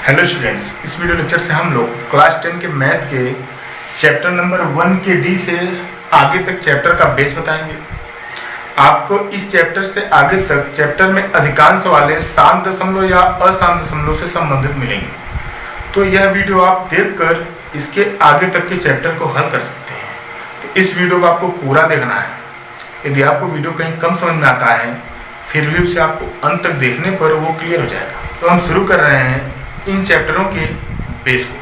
Hello students, इस video lecture से हम लोग क्लास 10 के मैथ के चैप्टर नंबर 1 के डी से आगे तक चैप्टर का बेस बताएंगे। आपको इस चैप्टर से आगे तक चैप्टर में अधिकांश सवालें शांत दशमलव या अशांत दशमलव से संबंधित मिलेंगे, तो यह वीडियो आप देखकर इसके आगे तक के चैप्टर को हल कर सकते हैं। तो इस वीडियो को आपको पूरा देखना है। यदि आपको वीडियो कहीं कम समझ में आता है फिर भी उसे आपको अंत तक देखने पर वो क्लियर हो जाएगा। तो हम शुरू कर रहे हैं इन चैप्टरों के बेस को।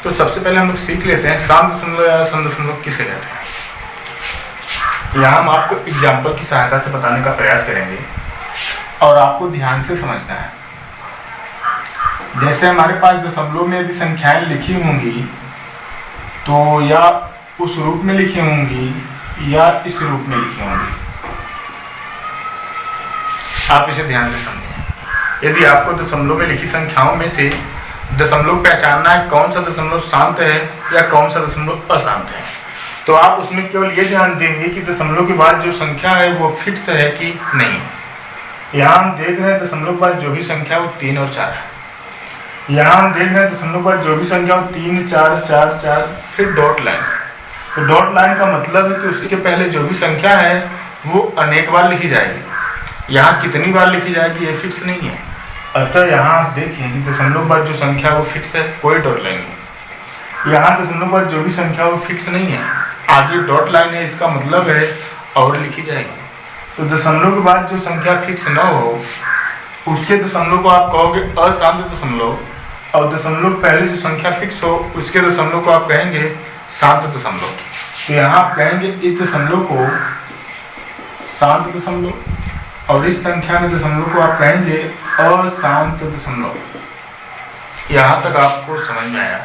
तो सबसे पहले हम लोग सीख लेते हैं शांत दशमलव या अशांत दशमलव किसे कहते हैं। यहाँ हम आपको एग्जाम्पल की सहायता से बताने का प्रयास करेंगे और आपको ध्यान से समझना है। जैसे हमारे पास दशमलव में यदि संख्याएं लिखी होंगी तो या उस रूप में लिखी होंगी या इस रूप में लिखी होंगी। आप इसे ध्यान से समझें। यदि आपको दशमलव में लिखी संख्याओं में से दशमलव पहचानना है कौन सा दशमलव शांत है या कौन सा दशमलव अशांत है, तो आप उसमें केवल ये ध्यान देंगे कि दशमलव के बाद जो संख्या है वो फिक्स है कि नहीं। यहाँ हम देख रहे हैं दशमलव के बाद जो भी संख्या वो 3 और 4 है। यहाँ हम देख रहे हैं दशमलव के बाद जो भी संख्या वो 3, 4, 4, 4, फिर डॉट लाइन। तो डॉट लाइन का मतलब है कि उसके पहले जो भी संख्या है वो अनेक बार लिखी जाएगी। यहाँ कितनी बार लिखी जाएगी ये फिक्स नहीं है। अतः यहाँ आप देखें कि दशमलव के बाद जो संख्या वो फिक्स है, कोई डॉट लाइन नहीं। यहाँ दशमलव के बाद जो भी संख्या वो फिक्स नहीं है, आगे डॉट लाइन है, इसका मतलब है और लिखी जाएगी। तो दशमलव के बाद जो संख्या फिक्स न हो उसके दशमलव को आप कहोगे अशांत दशमलव, और दशमलव पहले जो संख्या फिक्स हो उसके दशमलव को आप कहेंगे शांत दशमलव। तो यहाँ आप कहेंगे इस दशमलव को शांत दशमलव और इस संख्या में दशमलव को आप कहेंगे अशांत दशमलव। यहाँ तक आपको समझ में आया।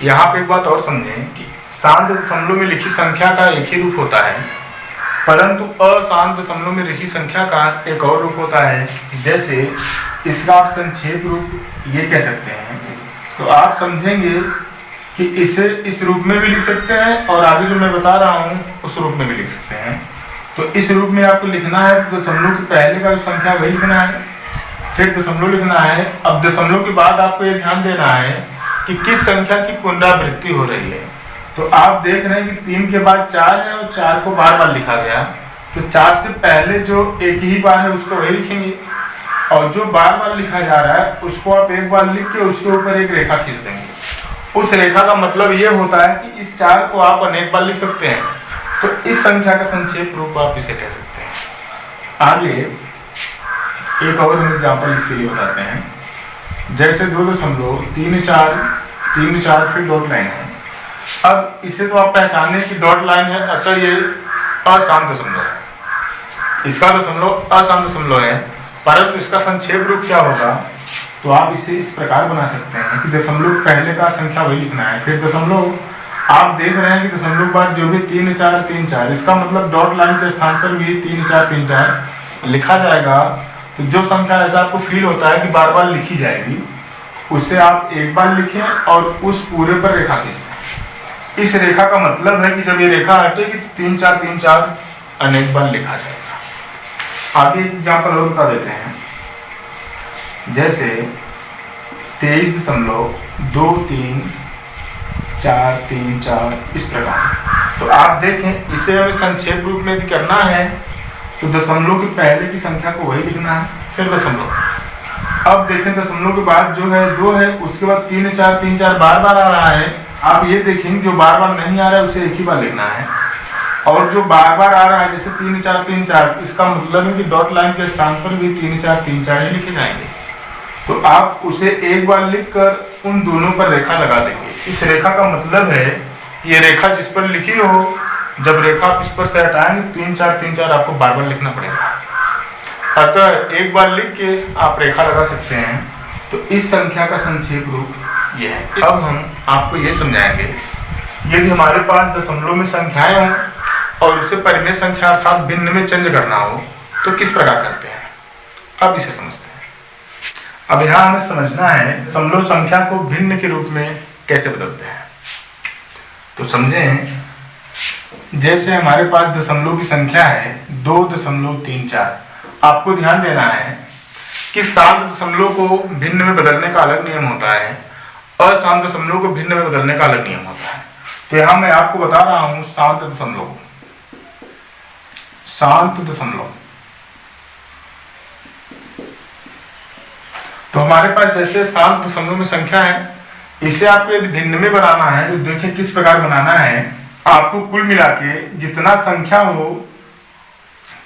यहाँ पे एक बात और समझें कि शांत दशमलव में लिखी संख्या का एक ही रूप होता है, परंतु अशांत दशमलव में लिखी संख्या का एक और रूप होता है। जैसे इसका आप संक्षेप रूप ये कह सकते हैं। तो आप समझेंगे कि इसे इस रूप में भी लिख सकते हैं और आगे जो मैं बता रहा हूँ उस रूप में भी लिख सकते हैं। तो इस रूप में आपको लिखना है तो दशमलव के पहले का जो संख्या वही लिखना है, फिर दशमलव लिखना है। अब दशमलव के बाद आपको ये ध्यान देना है कि किस संख्या की पुनरावृत्ति हो रही है। तो आप देख रहे हैं कि 3 के बाद 4 है और 4 को बार बार लिखा गया, तो 4 से पहले जो एक ही बार है उसको वही लिखेंगे, और जो बार बार लिखा जा रहा है उसको आप एक बार लिख के उसके ऊपर एक रेखा खींच देंगे। उस रेखा का मतलब ये होता है कि इस 4 को आप अनेक बार लिख सकते हैं। तो इस संख्या का संक्षेप रूप आप इसे कह सकते हैं। आगे एक और हम एग्जाम्पल इसके लिए बताते हैं। जैसे 2.34 3, 4 फिर डॉट लाइन है। अब इसे तो आप पहचाने की डॉट लाइन है, अतः ये अशांत दशमलव है। इसका दशमलव अशांत दशमलव है, परंतु इसका संक्षेप रूप क्या होगा, तो आप इसे इस प्रकार बना सकते हैं कि दशमलव पहले का संख्या वही लिखना है, फिर दशमलव आप देख रहे हैं कि दशमलव के बाद जो भी 3, 4, 3, 4, इसका मतलब डॉट लाइन के स्थान पर भी 3, 4, 3, 4 लिखा जाएगा। तो जो संख्या ऐसा आपको फील होता है कि बार बार लिखी जाएगी, उसे आप एक बार लिखें और उस पूरे पर रेखा खींचें। इस रेखा का मतलब है कि जब ये रेखा हटेगी तो 3, 4, 3, 4 अनेक बार लिखा जाएगा। आगे एक एग्जाम्पल और बता देते हैं। जैसे 23.2 3 4 3 4 इस प्रकार। तो आप देखें इसे हमें संक्षेप रूप में यदि करना है तो दशमलव के पहले की संख्या को वही लिखना है, फिर दशमलव। अब देखें दशमलव के बाद जो है 2 है, उसके बाद 3, 4, 3, 4 बार बार आ रहा है। आप ये देखें जो बार बार नहीं आ रहा है उसे एक ही बार लिखना है, और जो बार बार आ रहा है जैसे 3, 4, 3, 4 इसका मतलब है कि डॉट लाइन के स्थान पर भी 3, 4, 3, 4 ही लिखे जाएंगे। तो आप उसे एक बार लिखकर उन दोनों पर रेखा लगा देंगे। इस रेखा का मतलब है कि ये रेखा जिस पर लिखी हो, जब रेखा आप इस पर से हटाएंगे 3, 4, 3, 4 आपको बार बार लिखना पड़ेगा। अतः एक बार लिख के आप रेखा लगा सकते हैं। तो इस संख्या का संक्षेप रूप यह है। अब हम आपको ये समझाएंगे यदि हमारे पास दशमलव में संख्याएं हों और उसे परिमेय संख्या अर्थात भिन्न में चेंज करना हो तो किस प्रकार करते हैं। अब इसे समझते हैं। अब यहाँ हमें समझना है दशमलव संख्या को भिन्न के रूप में कैसे बदलते हैं। तो समझें, जैसे हमारे पास दशमलव की संख्या है 2.34। आपको ध्यान देना है कि शांत दशमलव को भिन्न में बदलने का अलग नियम होता है, अशांत दशमलव को भिन्न में बदलने का अलग नियम होता है। तो यहां मैं आपको बता रहा हूं शांत दशमलव। तो हमारे पास जैसे शांत दशमलव में संख्या है, इसे आपको यदि भिन्न में बनाना है तो देखिए किस प्रकार बनाना है। आपको कुल मिला के जितना संख्या हो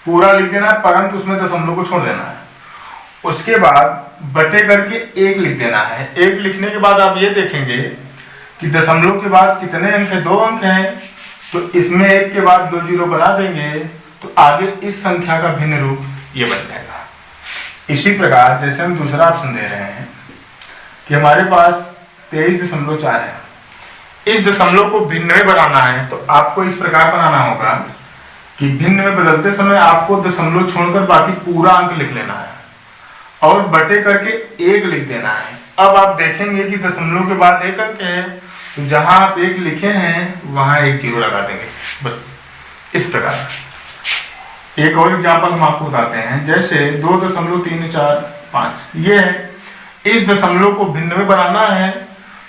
पूरा लिख देना है, परंतु उसमें दशमलव को छोड़ देना है। उसके बाद बटे करके 1 लिख देना है। 1 लिखने के बाद आप ये देखेंगे कि दशमलव के बाद कितने अंक है, 2 अंक हैं, तो इसमें 1 के बाद 2 जीरो बना देंगे तो आगे इस संख्या का भिन्न रूप ये बन जाएगा। इसी प्रकार जैसे हम दूसरा ऑप्शन दे रहे हैं कि हमारे पास 23.4 है, इस दशमलव को भिन्न में बनाना है तो आपको इस प्रकार बनाना होगा कि भिन्न में बदलते समय आपको दशमलव छोड़कर बाकी पूरा अंक लिख लेना है और बटे करके 1 लिख देना है। अब आप देखेंगे कि दशमलव के बाद 1 अंक है, तो जहां आप 1 लिखे हैं वहां 1 जीरो लगा देंगे। बस इस प्रकार एक और एग्जाम्पल हम आपको बताते हैं, जैसे 2.345 ये है। इस दशमलव को भिन्न में बनाना है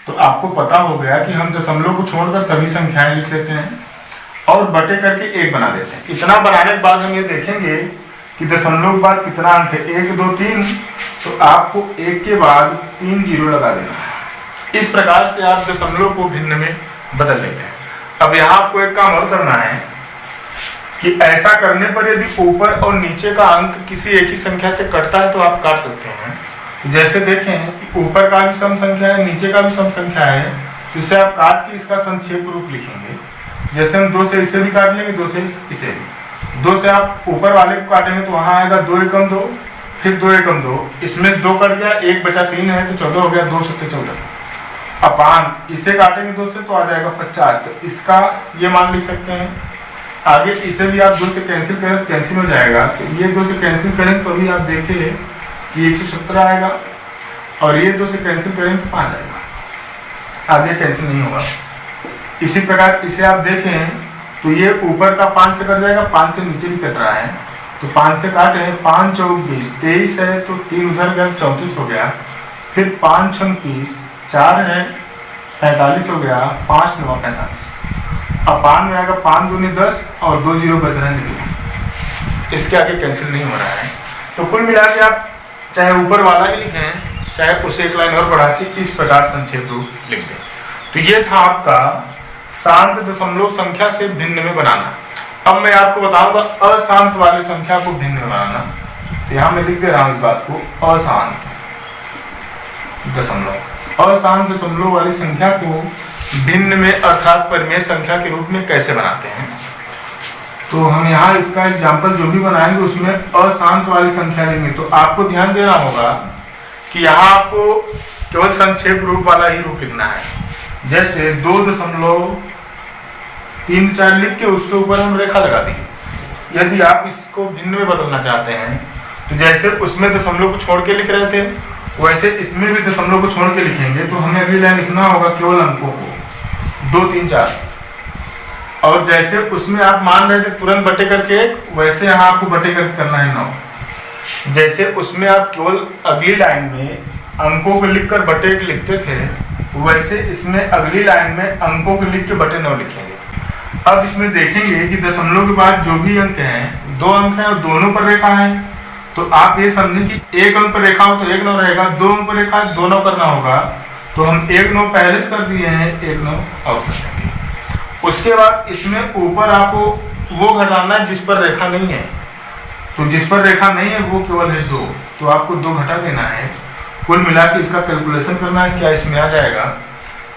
तो आपको पता हो गया कि हम दशमलव को छोड़कर सभी संख्याएं लिख लेते हैं और बटे करके 1 बना देते हैं। इतना बनाने के बाद हम ये देखेंगे कि दशमलव के बाद कितना अंक है, 1 2 3, तो आपको 1 के बाद 3 जीरो लगा देना है। इस प्रकार से आप दशमलव को भिन्न में बदल लेते हैं। अब यहाँ आपको एक काम और करना है कि ऐसा करने पर यदि ऊपर और नीचे का अंक किसी एक ही संख्या से कटता है तो आप काट सकते हैं। जैसे देखें कि ऊपर का भी सम संख्या है, नीचे का भी सम संख्या है, तो इसे आप काट के इसका संक्षेप रूप लिखेंगे। जैसे हम 2 से इसे भी काट लेंगे, 2 से इसे भी। 2 से आप ऊपर वाले को काटेंगे तो वहां आएगा 2 एकम 2, फिर 2 एकम 2, इसमें 2 कट गया, 1 बचा 3 है तो 14 हो गया, 2 सत्ते 14। अपान इसे काटेंगे 2 से तो आ जाएगा 50, तो इसका ये मान लिख सकते हैं। आगे इसे भी आप 2 से कैंसिल करें तो कैंसिल हो जाएगा, तो ये 2 से कैंसिल करें तो अभी आप देखिए कि 117 आएगा और ये 2 से कैंसिल करें तो 5 आएगा, आगे कैंसिल नहीं होगा। इसी प्रकार इसे आप देखें तो ये ऊपर का 5 से कट जाएगा, 5 से नीचे भी कट रहा है, तो 5 से काटे 5 चौक 20, 23 है तो 3 उधर गया 34 हो गया, फिर 5 छंग 30, 4 है 45 हो गया, 5 9 45। अपान में आएगा 5 दूनी 10 और 2 जीरो बच रहे हैं, इसके आगे कैंसिल नहीं हो रहा है। तो कुल मिला के आप चाहे ऊपर वाला ही लिखें, चाहे उसे एक लाइन और बढ़ा के इस प्रकार संक्षेप रूप लिख दें। तो ये था आपका शांत दशमलव संख्या से भिन्न में बनाना। अब मैं आपको बताऊंगा अशांत वाली संख्या को भिन्न में बनाना। तो यहाँ मैं लिख दे रहा हूँ इस बात को, अशांत दशमलव। अशांत दशमलव वाली संख्या को भिन्न में अर्थात परिमेय संख्या के रूप में कैसे बनाते हैं। तो हम यहाँ इसका एग्जाम्पल जो भी बनाएंगे उसमें अशांत वाली संख्या लेंगे। तो आपको ध्यान देना होगा कि यहाँ आपको केवल संक्षेप रूप वाला ही रूप लिखना है। जैसे 2.34 लिख के उसके ऊपर हम रेखा लगा दी। यदि आप इसको भिन्न में बदलना चाहते हैं तो जैसे उसमें दशमलव को छोड़ के लिख रहे थे वैसे इसमें भी दशमलव को छोड़ के लिखेंगे। तो हमें अगली लाइन लिखना होगा केवल अंकों को 2 3 4, और जैसे उसमें आप मान रहे थे तुरंत बटे करके 1, वैसे यहाँ आपको बटे करके करना है 9। जैसे उसमें आप केवल अगली लाइन में अंकों को लिखकर बटे के लिखते थे वैसे इसमें अगली लाइन में अंकों को लिख के बटे 9 लिखेंगे। अब इसमें देखेंगे कि दशमलव के बाद जो भी अंक हैं 2 अंक हैं और दोनों पर रेखा है, तो आप ये समझें कि 1 अंक पर रेखा हो तो 1 9 रहेगा, 2 अंक पर रेखा है 2 9 करना होगा। तो हम 1 9 पहले से कर दिए हैं, 1 9 और कर देंगे। उसके बाद इसमें ऊपर आपको वो घटाना है जिस पर रेखा नहीं है, तो जिस पर रेखा नहीं है वो केवल है 2, तो आपको 2 घटा देना है। कुल मिला के इसका कैलकुलेशन करना है क्या इसमें आ जाएगा।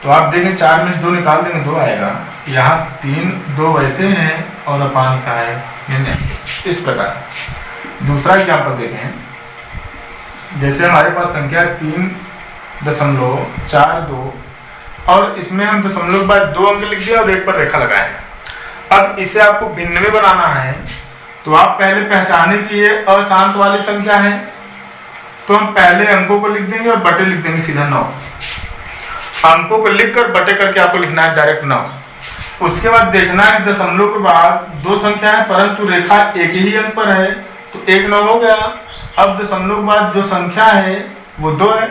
तो आप देखें 4 में से 2 निकाल देंगे 2 आएगा, यहाँ 3 2 वैसे हैं और अपान का है नहीं। इस प्रकार दूसरा एग्जाम्पल देखें, जैसे हमारे पास संख्या 3.42 और इसमें हम दशमलव के बाद 2 अंक लिख दिया और 1 पर रेखा लगाए। अब इसे आपको भिन्न में बनाना है तो आप पहले पहचाने कि ये अशांत वाली संख्या है, तो हम पहले अंकों को लिख देंगे और बटे लिख देंगे सीधा 9। अंकों को लिखकर बटे करके आपको लिखना है डायरेक्ट 9। उसके बाद देखना है दशमलव के बाद 2 संख्या है परंतु रेखा एक ही अंक पर है, तो 1 9 हो गया। अब दशमलव के बाद जो संख्या है वो 2 है,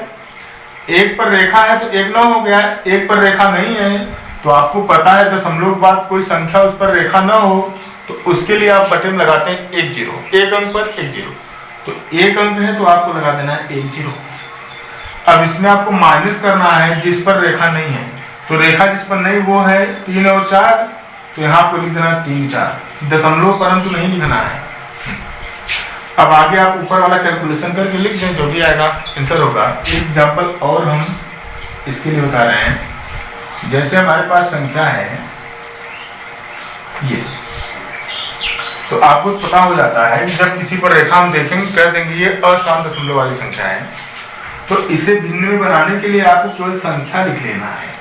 1 पर रेखा है तो 1 9 हो गया, 1 पर रेखा नहीं है तो आपको पता है दशमलव के बाद कोई संख्या उस पर रेखा न हो तो उसके लिए आप बटन लगाते हैं 1 0, एक अंक पर 1 0, तो 1 अंक है तो आपको लगा देना है 1 0। अब इसमें आपको माइनस करना है जिस पर रेखा नहीं है, तो रेखा जिस पर नहीं वो है 3 और 4, तो यहाँ आपको लिख देना 3 4, दशमलव परंतु नहीं लिखना है। अब आगे आप ऊपर वाला कैलकुलेशन करके लिख दें, जो भी आएगा आंसर होगा। एक एग्जाम्पल और हम इसके लिए बता रहे हैं। जैसे हमारे पास संख्या है ये, तो आपको पता हो जाता है जब किसी पर रेखा हम देखेंगे कह देंगे ये अशांत दशमलव वाली संख्या है, तो इसे भिन्न में बनाने के लिए आपको केवल संख्या लिख लेना है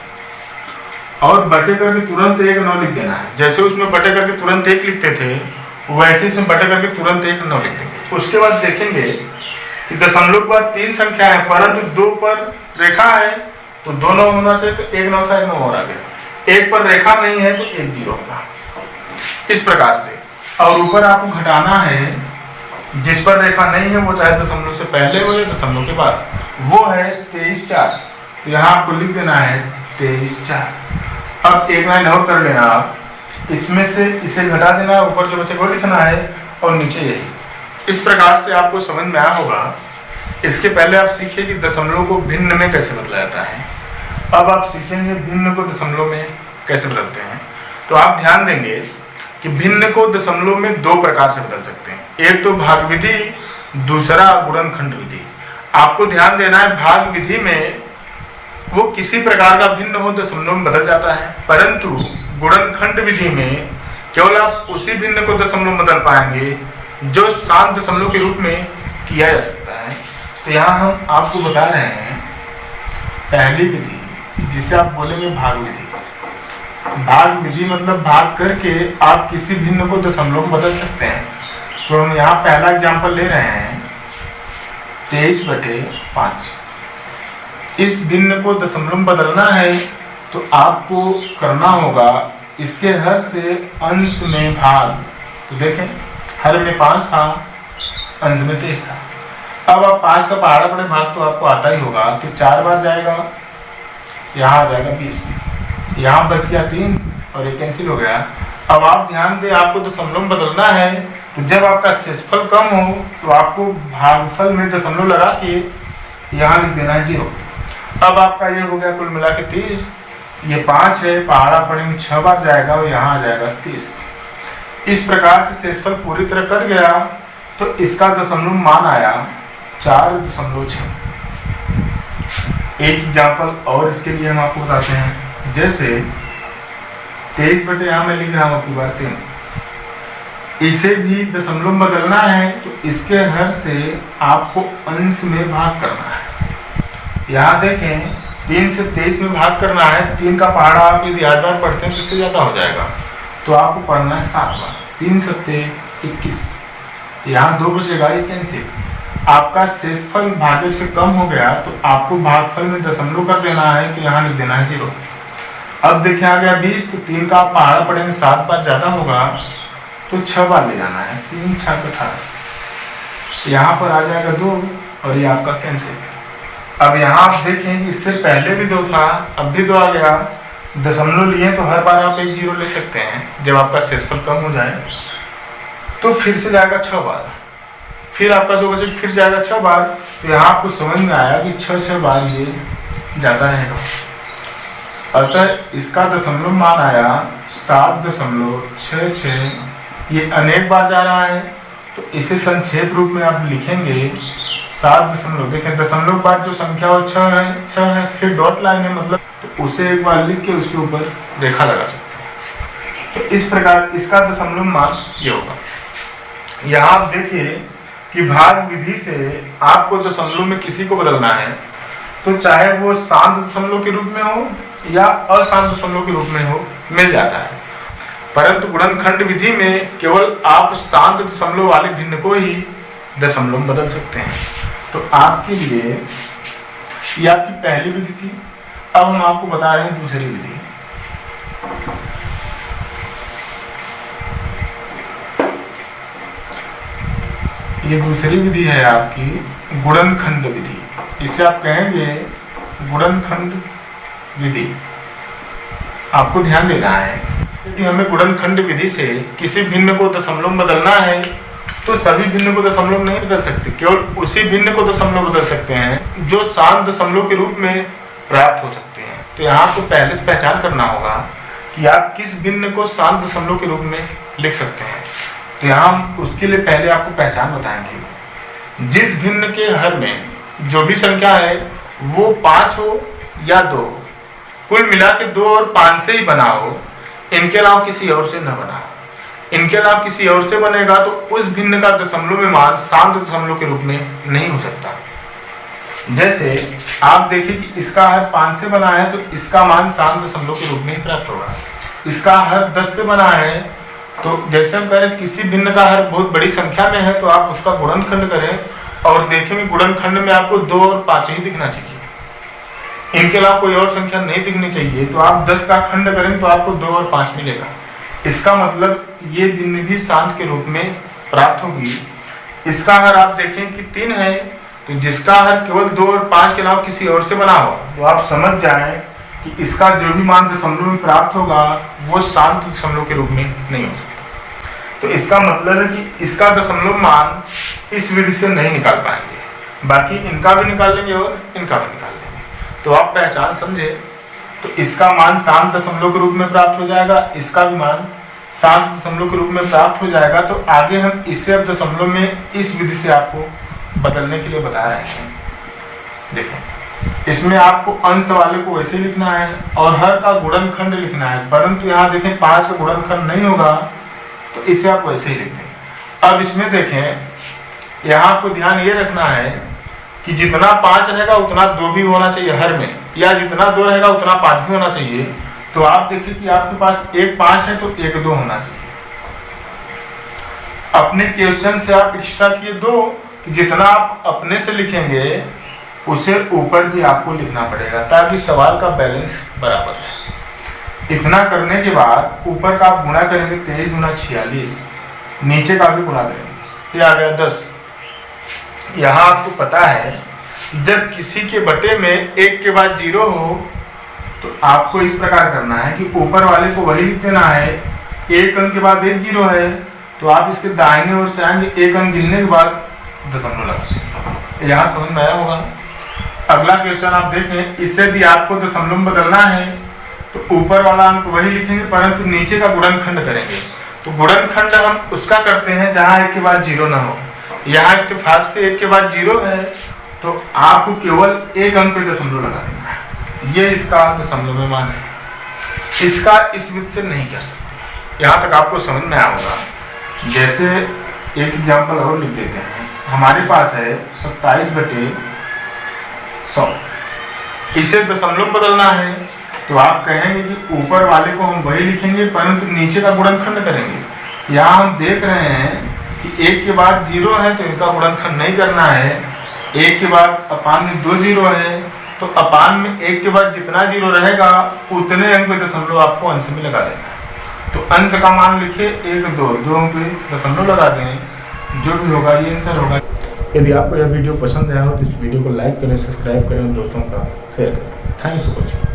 और बटे करके तुरंत 1 9 लिख देना है। जैसे उसमें बटे करके तुरंत 1 लिखते थे वैसे इसमें बटे करके तुरंत 1 9 लिख देंगे। उसके बाद देखेंगे कि दशमलव के बाद 3 संख्या है परंतु 2 पर रेखा है तो 2 9 होना चाहिए, तो 1 9 था 1 9 और आ गया। 1 पर रेखा नहीं है तो 1 0 होगा, इस प्रकार से। और ऊपर आपको घटाना है जिस पर रेखा नहीं है वो चाहे दशमलव से पहले हो या दशमलव के बाद, वो है 23 4, तो यहाँ आपको लिख देना है 23 4। अब 1 9 नोट कर लेना आप, इसमें से इसे घटा देना, ऊपर जो बचे वो लिखना है और नीचे यही। इस प्रकार से आपको समझ में आया होगा। इसके पहले आप सीखिए कि दशमलव को भिन्न में कैसे बदला जाता है, अब आप सीखेंगे भिन्न को दशमलव में कैसे बदलते हैं। तो आप ध्यान देंगे कि भिन्न को दशमलव में 2 प्रकार से बदल सकते हैं, एक तो भाग विधि, दूसरा गुणनखंड विधि। आपको ध्यान देना है भाग विधि में वो किसी प्रकार का भिन्न हो दशमलव में बदल जाता है, परंतु गुणनखंड विधि में केवल आप उसी भिन्न को दशमलव में बदल पाएंगे जो शांत दशमलव के रूप में किया जा सकता है। तो यहाँ हम आपको बता रहे हैं पहली विधि जिसे आप बोलेंगे भाग विधि। भाग विधि मतलब भाग करके आप किसी भिन्न को दशमलव में बदल सकते हैं। तो हम यहाँ पहला एग्जाम्पल ले रहे हैं 23/5। इस भिन्न को दशमलव में बदलना है तो आपको करना होगा इसके हर से अंश में भाग। तो देखें हर में 5 था, अंश में 23 था। अब आप 5 का पहाड़ा पड़े भाग तो आपको आता ही होगा, तो 4 बार जाएगा, यहाँ आ जाएगा 20, यहाँ बच गया 3 और ये कैंसिल हो गया। अब आप ध्यान दें आपको दशमलव में बदलना है, तो जब आपका शेषफल कम हो तो आपको भागफल में दशमलव लगा के यहाँ लिख देना है 0। अब आपका ये हो गया कुल मिला के 30, ये 5 है, पहाड़ा पड़ेंगे 6 बार जाएगा और यहाँ आ जाएगा 30। इस प्रकार से शेषफल पूरी तरह कट गया तो इसका दशमलव मान आया 4.6। एक एग्जाम्पल और इसके लिए हम आपको बताते हैं, जैसे 23 बटे यहाँ मैं लिख रहा हूँ आपकी बार 3, इसे भी दशमलव में बदलना है तो इसके हर से आपको अंश में भाग करना है। यहाँ देखें 3 से 23 में भाग करना है, 3 का पहाड़ा आप यदि 8 बार पढ़ते हैं तो इससे ज़्यादा हो जाएगा, तो आपको पढ़ना है 7 बार। 3 सत्ते 21, यहाँ 2 बचेगा, ये कैंसिल। आपका शेषफल भाजक से कम हो गया तो आपको भागफल में दशमलव कर देना है, तो यहाँ लिख देना है 0। अब देखिए आ गया 20, तो 3 का पहाड़ा पड़ेंगे 7 बार ज़्यादा होगा तो 6 बार ले जाना है, 3 6 18, यहाँ पर आ जाएगा 2 और ये आपका कैंसिल। अब यहाँ आप देखें कि इससे पहले भी 2 था, अब भी 2 आ गया, दशमलव लिए तो हर बार आप 1 0 ले सकते हैं। जब आपका शेषफल कम हो जाए तो फिर से जाएगा 6 बार, फिर आपका 2 बचे फिर जाएगा 6 बार। तो यहाँ आपको समझ में आया कि 6 बार ये जाता है। अतः इसका दशमलव मान आया 7.66। ये अनेक बार जा रहा है तो इसे संक्षेप रूप में आप लिखेंगे 7 देखें दशमलव बाद जो संख्या हो 6 है, फिर डॉट लाइन है मतलब, तो उसे एक बार लिख के उसके ऊपर रेखा लगा सकते हैं। तो इस प्रकार इसका दशमलव मान ये होगा। यहाँ आप देखिए कि भाग विधि से आपको दशमलव में किसी को बदलना है तो चाहे वो शांत दशमलव के रूप में हो या अशांत दशमलव के रूप में हो, मिल जाता है। परंतु गुणनखंड विधि में केवल आप शांत दशमलव वाले भिन्न को ही दशमलव में बदल सकते हैं। तो आपके लिए ये आपकी पहली विधि थी। अब हम आपको बता रहे हैं दूसरी विधि। ये दूसरी विधि है आपकी गुणनखंड विधि। इससे आप कहेंगे गुणनखंड विधि। आपको ध्यान देना है यदि हमें गुणनखंड विधि से किसी भिन्न को दशमलव में बदलना है तो सभी भिन्न को दशमलव नहीं बदल सकते, केवल उसी भिन्न को दशमलव बदल सकते हैं जो शांत दशमलव के रूप में प्राप्त हो सकते हैं। तो यहाँ आपको पहले से पहचान करना होगा कि आप किस भिन्न को शांत दशमलव के रूप में लिख सकते हैं। तो यहाँ हम उसके लिए पहले आपको पहचान बताएंगे। जिस भिन्न के हर में जो भी संख्या है वो 5 हो या 2, कुल मिला के 2 और 5 से ही बना हो, इनके अलावा किसी और से न बना हो। इनके अलावा किसी और से बनेगा तो उस भिन्न का दशमलव में मान शांत दशमलव के रूप में नहीं हो सकता। जैसे आप देखिए कि इसका हर 5 से बना है तो इसका मान शांत दशमलव के रूप में ही प्राप्त होगा। इसका हर 10 से बना है तो जैसे हम कह रहे हैं किसी भिन्न का हर बहुत बड़ी संख्या में है तो आप उसका गुणनखंड करें और देखेंगे गुणनखंड में आपको 2 और 5 ही दिखना चाहिए, इनके अलावा कोई और संख्या नहीं दिखनी चाहिए। तो आप 10 का खंड करें तो आपको 2 और 5 मिलेगा। इसका मतलब ये भिन्न भी शांत के रूप में प्राप्त होगी। इसका हर आप देखें कि 3 है तो जिसका हर केवल 2 और 5 के अलावा किसी और से बना हो तो आप समझ जाएं कि इसका जो भी मान दशमलव में प्राप्त होगा वो शांत दशमलव के रूप में नहीं हो सकता। तो इसका मतलब है कि इसका दशमलव मान इस विधि से नहीं निकाल पाएंगे, बाकी इनका भी निकाल लेंगे और इनका भी निकाल लेंगे। तो आप पहचान समझे, तो इसका मान शांत दशमलव के रूप में प्राप्त हो जाएगा, इसका भी मान शांत दशमलव के रूप में प्राप्त हो जाएगा। तो आगे हम इसे अब दशमलव में इस विधि से आपको बदलने के लिए बता रहे हैं। देखें, इसमें आपको अंश वाले को वैसे लिखना है और हर का गुणनखंड लिखना है, परंतु यहाँ देखें 5 का गुणनखंड नहीं होगा तो इसे आप वैसे ही लिख दें। अब इसमें देखें, यहाँ आपको ध्यान ये रखना है कि जितना 5 रहेगा उतना 2 भी होना चाहिए हर में, या जितना 2 रहेगा उतना 5 भी होना चाहिए। तो आप देखिए कि आपके पास एक 5 है तो एक 2 होना चाहिए। अपने क्वेश्चन से आप एक्स्ट्रा किए 2, जितना आप अपने से लिखेंगे उसे ऊपर भी आपको लिखना पड़ेगा ताकि सवाल का बैलेंस बराबर है। इतना करने के बाद ऊपर का आप गुणा करेंगे 23 गुना 46, नीचे का भी गुणा करेंगे, ये आ गया 10। यहाँ आपको पता है जब किसी के बटे में 1 के बाद 0 हो तो आपको इस प्रकार करना है कि ऊपर वाले को वही लिख देना है। 1 अंक के बाद 1 0 है तो आप इसके दाहिने ओर से आएंगे, 1 अंक गिनने के बाद दशमलव लगा। यहाँ समझ में आया होगा। अगला क्वेश्चन आप देखें, इससे भी आपको दशमलव में बदलना है तो ऊपर वाला अंक वही लिखेंगे परंतु नीचे का गुणनखंड करेंगे। तो गुणनखंड हम उसका करते हैं जहाँ 1 के बाद 0 ना हो। यहाँ इत्तेफाक से 1 के बाद 0 है तो आपको केवल 1 अंक पे दशमलव लगा देना है। ये इसका दशमलव में मान है। इसका इस विधि से नहीं कर सकते। यहाँ तक आपको समझ में आया होगा। जैसे एक एग्जाम्पल और लिख देते हैं। हमारे पास है 27/100, इसे दशमलव बदलना है तो आप कहेंगे कि ऊपर वाले को हम वही लिखेंगे परंतु नीचे का गुणनखंड करेंगे। यहाँ हम देख रहे हैं कि 1 के बाद 0 है तो इनका गुणनखंड नहीं करना है। 1 के बाद अपान में 2 0 है तो अपान में 1 के बाद जितना 0 रहेगा उतने अंक पे दशमलव आपको अंश में लगा देना है। तो अंश का मान लिखे 1 2 अंक पे दशमलव लगा दें, जो भी होगा ये आंसर होगा। यदि आपको यह वीडियो पसंद आया हो तो इस वीडियो को लाइक करें, सब्सक्राइब करें, दोस्तों का शेयर करें। Thanks for watching.